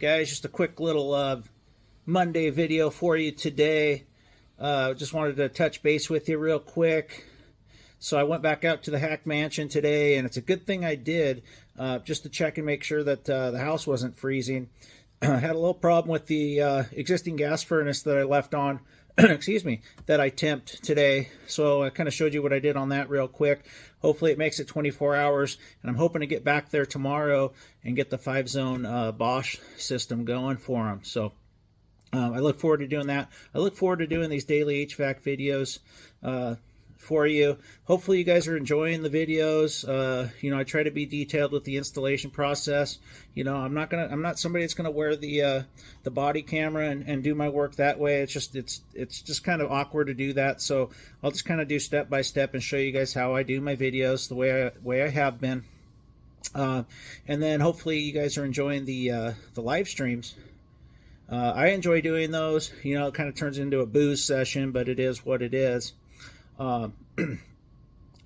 guys, just a quick little Monday video for you today. Just wanted to touch base with you real quick. So I went back out to the Hack Mansion today, and it's a good thing I did, just to check and make sure that the house wasn't freezing. I had a little problem with the existing gas furnace that I left on, excuse me, that I temped today. So I kind of showed you what I did on that real quick. Hopefully it makes it 24 hours, and I'm hoping to get back there tomorrow and get the 5-zone Bosch system going for them. So I look forward to doing that. I look forward to doing these daily HVAC videos for you. Hopefully you guys are enjoying the videos. You know, I try to be detailed with the installation process. You know, I'm not somebody that's gonna wear the body camera and do my work that way. It's just kind of awkward to do that. So I'll just kind of do step by step and show you guys how I do my videos the way I have been. And then hopefully you guys are enjoying the live streams. I enjoy doing those. You know, it kind of turns into a booze session, but it is what it is. What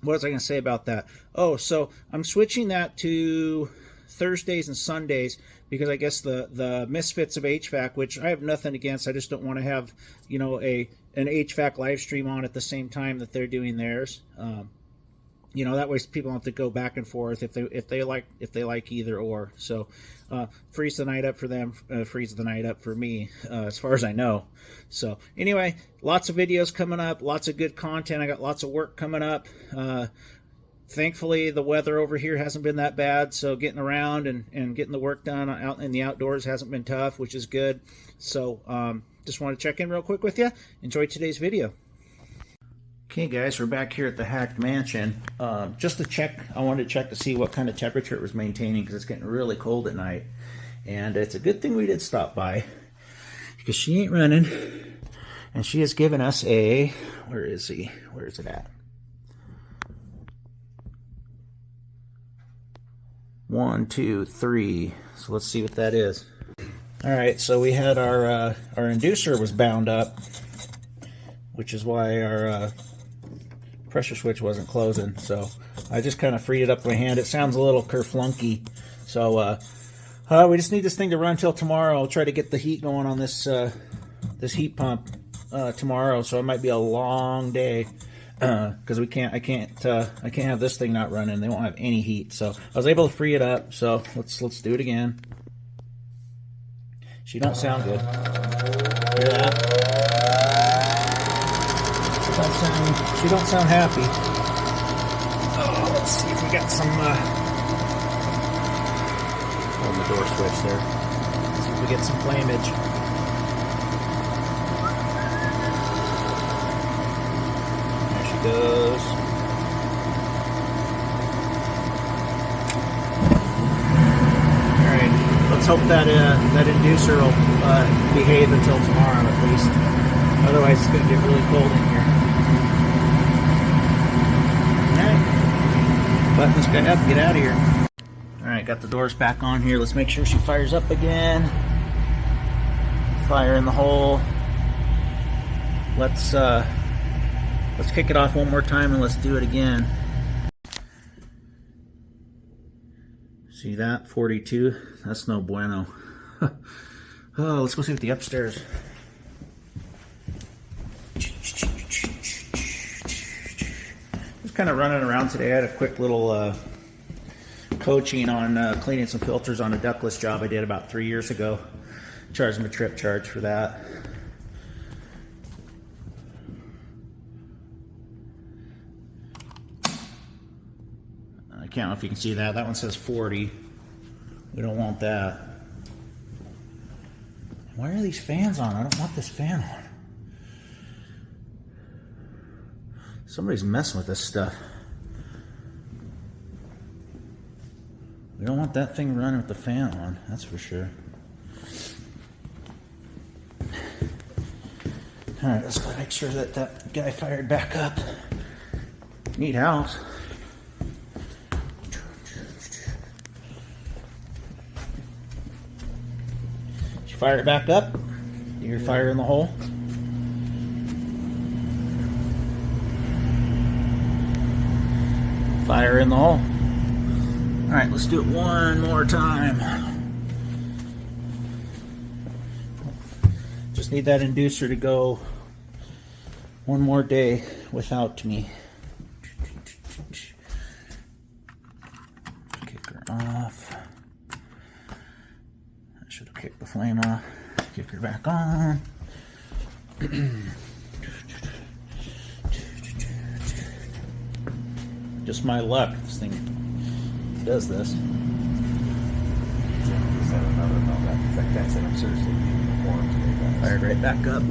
was I going to say about that? Oh, so I'm switching that to Thursdays and Sundays because I guess the misfits of HVAC, which I have nothing against, I just don't want to have, you know, an HVAC live stream on at the same time that they're doing theirs. You know, that way people don't have to go back and forth if they like either or. So freeze the night up for them, freeze the night up for me, as far as I know. So anyway, lots of videos coming up, lots of good content. I got lots of work coming up. Thankfully the weather over here hasn't been that bad, so getting around and getting the work done out in the outdoors hasn't been tough, which is good. So just want to check in real quick with you. Enjoy today's video. Okay guys, we're back here at the Hacked Mansion. Just to check, I wanted to check to see what kind of temperature it was maintaining because it's getting really cold at night. And it's a good thing we did stop by because she ain't running. And she has given us a, where is he? Where is it at? 1, 2, 3. So let's see what that is. Alright, so we had our inducer was bound up, which is why our pressure switch wasn't closing. So I just kind of freed it up with my hand. It sounds a little kerflunky. So we just need this thing to run till tomorrow. I'll try to get the heat going on this this heat pump tomorrow. So it might be a long day because I can't have this thing not running. They won't have any heat. So I was able to free it up. So let's do it again. She don't sound good. Hear that? She don't sound happy. Oh, let's see if we got some hold the door switch there. Let's see if we get some flamage. There she goes. Alright, let's hope that that inducer will behave until tomorrow at least. Otherwise it's going to get really cold in here. Button this guy up, get out of here. Alright, got the doors back on here. Let's make sure she fires up again. Fire in the hole. Let's kick it off one more time and let's do it again. See that? 42? That's no bueno. Oh, let's go see what the upstairs. Kind of running around today. I had a quick little coaching on cleaning some filters on a ductless job I did about 3 years ago. Charged them a trip charge for that. I can't know if you can see that. That one says 40. We don't want that. Why are these fans on? I don't want this fan on. Somebody's messing with this stuff. We don't want that thing running with the fan on, that's for sure. Alright, let's go make sure that that guy fired back up. Neat house. Did you fire it back up? You're fire in the hole? Fire in the hole. Alright, let's do it one more time. Just need that inducer to go one more day without me. Kick her off. That should have kicked the flame off. Kick her back on. Just my luck, this thing does this. Fired right back up.